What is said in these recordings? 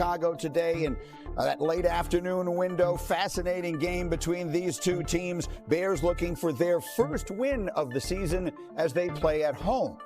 Chicago today, and that late afternoon window. Fascinating game between these two teams. Bears looking for their first win of the season as they play at home.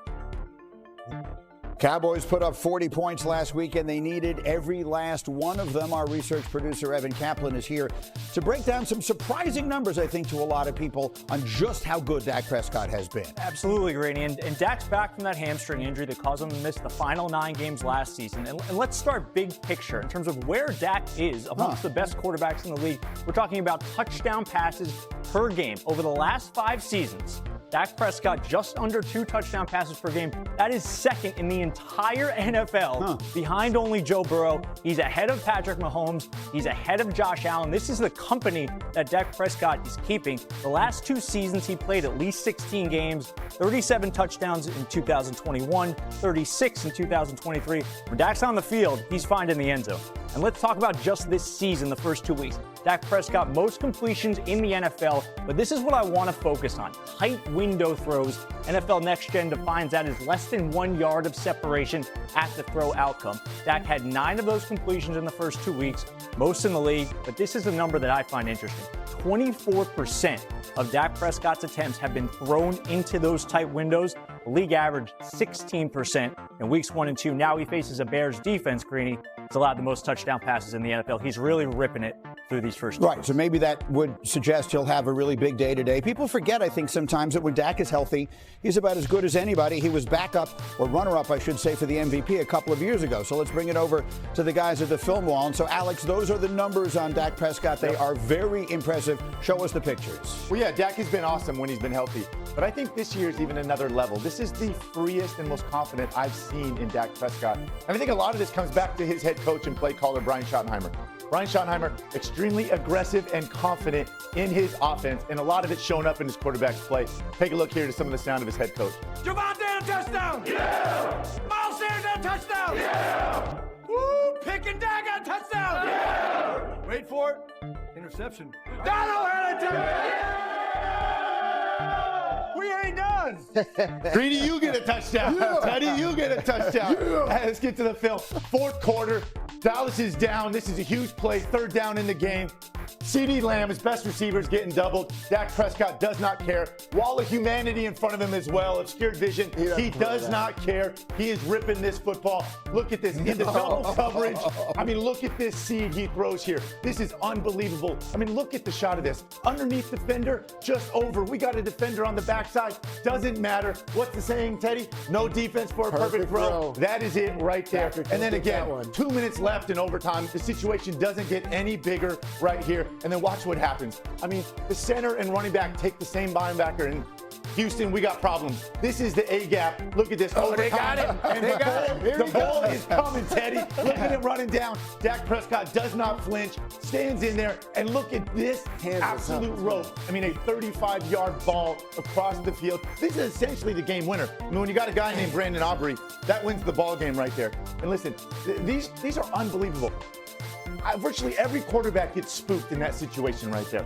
Cowboys put up 40 points last week, and they needed every last one of them. Our research producer, Evan Kaplan, is here to break down some surprising numbers, I think, to a lot of people on just how good Dak Prescott has been. Absolutely, Grady. And Dak's back from that hamstring injury that caused him to miss the final 9 games last season. And let's start big picture in terms of where Dak is amongst the best quarterbacks in the league. We're talking about touchdown passes per game. Over the last 5 seasons, Dak Prescott just under 2 touchdown passes per game. That is second in the entire NFL, behind only Joe Burrow. He's ahead of Patrick Mahomes. He's ahead of Josh Allen. This is the company that Dak Prescott is keeping. The last 2 seasons, he played at least 16 games, 37 touchdowns in 2021, 36 in 2023. When Dak's on the field, he's finding the end zone. And let's talk about just this season, the first 2 weeks. Dak Prescott, most completions in the NFL, but this is what I want to focus on. Tight window throws. NFL Next Gen defines that as less than 1 yard of separation at the throw outcome. Dak had 9 of those completions in the first 2 weeks, most in the league, but this is a number that I find interesting. 24% of Dak Prescott's attempts have been thrown into those tight windows. The league average 16% in weeks 1 and 2. Now he faces a Bears defense, Greeny. He's allowed the most touchdown passes in the NFL. He's really ripping it through these first 2 Right, so maybe that would suggest he'll have a really big day today. People forget, I think, sometimes that when Dak is healthy, he's about as good as anybody. He was backup, or runner-up, I should say, for the MVP a couple of years ago. So let's bring it over to the guys at the film wall. And so, Alex, those are the numbers on Dak Prescott. They are very impressive. Show us the pictures. Well, yeah, Dak has been awesome when he's been healthy. But I think this year is even another level. This is the freest and most confident I've seen in Dak Prescott. And I think a lot of this comes back to his head coach and play caller, Brian Schottenheimer. Brian Schottenheimer, extremely aggressive and confident in his offense, and a lot of it shown up in his quarterback's play. Take a look here to some of the sound of his head coach. Javante, a touchdown! Yeah! Miles Sanders, a touchdown! Yeah! Woo! Pick and Dak, a touchdown! Yeah! Wait for it. Interception. Donald had a touchdown! Yeah! We ain't done. Greedy, you get a touchdown. Yeah. Teddy, you get a touchdown. Yeah. Hey, let's get to the film. 4th quarter. Dallas is down. This is a huge play. 3rd down in the game. CeeDee Lamb, his best receiver, is getting doubled. Dak Prescott does not care. Wall of humanity in front of him as well. Obscured vision. He does not care. He is ripping this football. Look at this. In the double coverage. I mean, look at this seed he throws here. This is unbelievable. I mean, look at the shot of this. Underneath defender, just over. We got a defender on the backside. Doesn't matter. What's the saying, Teddy? No defense for a perfect throw. That is it right there. And then again, 2 minutes left in overtime. The situation doesn't get any bigger right here. And then watch what happens. I mean, the center and running back take the same linebacker, and Houston, we got problems. This is the A-gap. Look at this. They got him. And the ball is coming, Teddy. Look at him running down. Dak Prescott does not flinch, stands in there, and look at this absolute rope. I mean, a 35-yard ball across the field. This is essentially the game winner. I mean, when you got a guy named Brandon Aubrey, that wins the ball game right there. And listen, these are unbelievable. Virtually every quarterback gets spooked in that situation right there.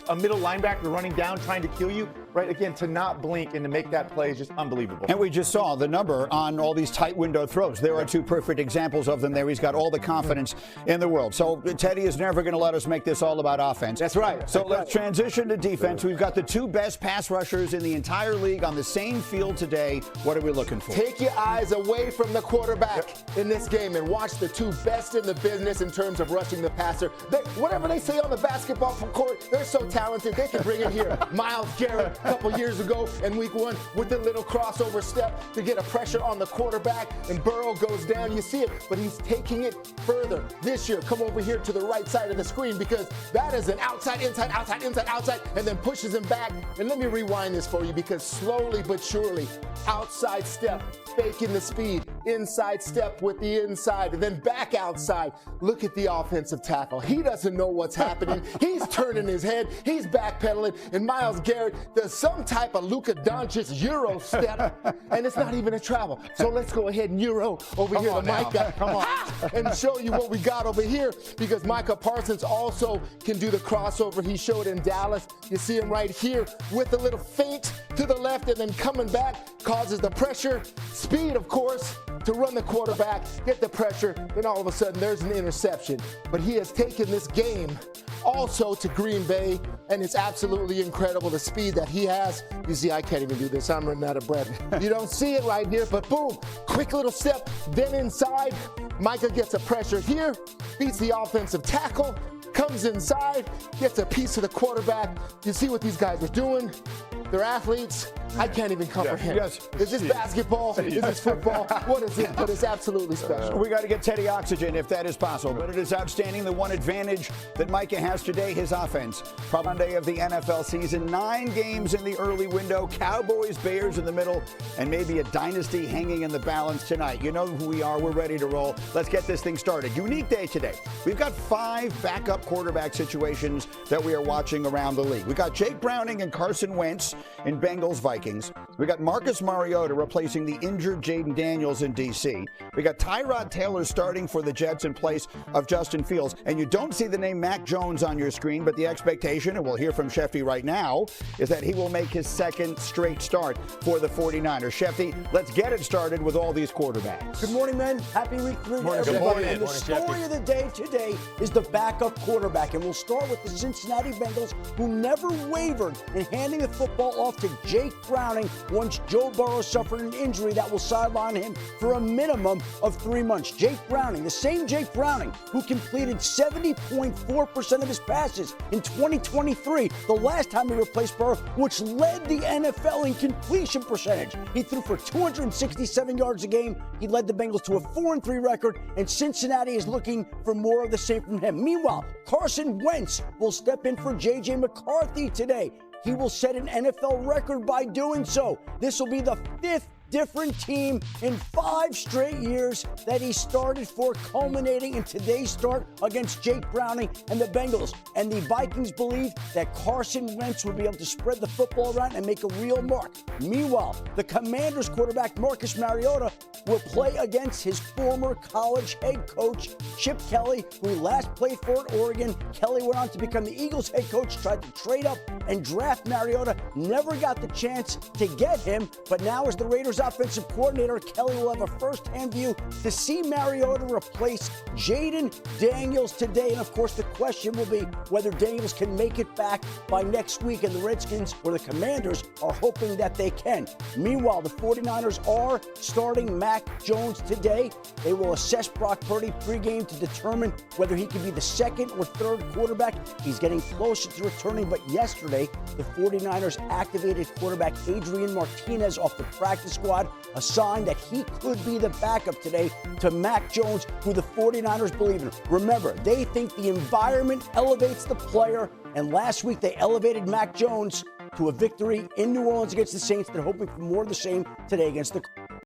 A middle linebacker running down, trying to kill you, right? Again, to not blink and to make that play is just unbelievable. And we just saw the number on all these tight window throws. There are 2 perfect examples of them there. He's got all the confidence in the world. So Teddy is never going to let us make this all about offense. That's right. So let's transition to defense. We've got the 2 best pass rushers in the entire league on the same field today. What are we looking for? Take your eyes away from the quarterback in this game and watch the 2 best in the business in terms of rushing the passer. Whatever they say on the basketball court, they're so talented. They can bring it here. Myles Garrett a couple years ago in week 1 with the little crossover step to get a pressure on the quarterback, and Burrow goes down. You see it, but he's taking it further this year. Come over here to the right side of the screen, because that is an outside, inside, outside, inside, outside, and then pushes him back. And let me rewind this for you, because slowly but surely, outside step, faking the speed, inside step with the inside, and then back outside. Look at the offensive tackle. He doesn't know what's happening. He's turning his head. He's backpedaling. And Myles Garrett does some type of Luka Doncic Euro step, and it's not even a travel. So let's go ahead and Euro over here to Micah. Come on. And show you what we got over here, because Micah Parsons also can do the crossover he showed in Dallas. You see him right here with a little feint to the left and then coming back, causes the pressure. Speed, of course, to run the quarterback, get the pressure, then all of a sudden there's an interception. But he has taken this game also to Green Bay, and it's absolutely incredible the speed that he has. You see, I can't even do this. I'm running out of breath. You don't see it right here, but boom, quick little step, then inside. Micah gets a pressure here, beats the offensive tackle, comes inside, gets a piece of the quarterback. You see what these guys are doing? They're athletes. I can't even comprehend. Yes. Is this basketball? Is this football? What is it? But it's absolutely special. We got to get Teddy oxygen if that is possible. But it is outstanding. The one advantage that Micah has today, his offense. Problem day of the NFL season. 9 games in the early window. Cowboys, Bears in the middle, and maybe a dynasty hanging in the balance tonight. You know who we are. We're ready to roll. Let's get this thing started. Unique day today. We've got 5 backup quarterback situations that we are watching around the league. We got Jake Browning and Carson Wentz in Bengals Vikings. We got Marcus Mariota replacing the injured Jaden Daniels in D.C. We got Tyrod Taylor starting for the Jets in place of Justin Fields. And you don't see the name Mac Jones on your screen, but the expectation, and we'll hear from Shefty right now, is that he will make his second straight start for the 49ers. Shefty, let's get it started with all these quarterbacks. Good morning, men. Happy week 3 to everybody. Good morning. And the story of the day today is the backup quarterback. And we'll start with the Cincinnati Bengals, who never wavered in handing the football off to Jake Browning once Joe Burrow suffered an injury that will sideline him for a minimum of 3 months. Jake Browning, the same Jake Browning who completed 70.4% of his passes in 2023, the last time he replaced Burrow, which led the NFL in completion percentage. He threw for 267 yards a game. He led the Bengals to a 4-3 record, and Cincinnati is looking for more of the same from him. Meanwhile, Carson Wentz will step in for J.J. McCarthy today. He will set an NFL record by doing so. This will be the 5th different team in 5 straight years that he started for, culminating in today's start against Jake Browning and the Bengals. And the Vikings believe that Carson Wentz will be able to spread the football around and make a real mark. Meanwhile, the Commanders quarterback Marcus Mariota will play against his former college head coach, Chip Kelly, who he last played for at Oregon. Kelly went on to become the Eagles head coach, tried to trade up and draft Mariota, never got the chance to get him, but now as the Raiders offensive coordinator, Kelly will have a first-hand view to see Mariota replace Jaden Daniels today. And of course, the question will be whether Daniels can make it back by next week, and the Redskins or the Commanders are hoping that they can. Meanwhile, the 49ers are starting Mac Jones today. They will assess Brock Purdy pregame to determine whether he can be the 2nd or 3rd quarterback. He's getting closer to returning, but yesterday, the 49ers activated quarterback Adrian Martinez off the practice squad, a sign that he could be the backup today to Mac Jones, who the 49ers believe in. Remember, they think the environment elevates the player, and last week they elevated Mac Jones to a victory in New Orleans against the Saints. They're hoping for more of the same today against the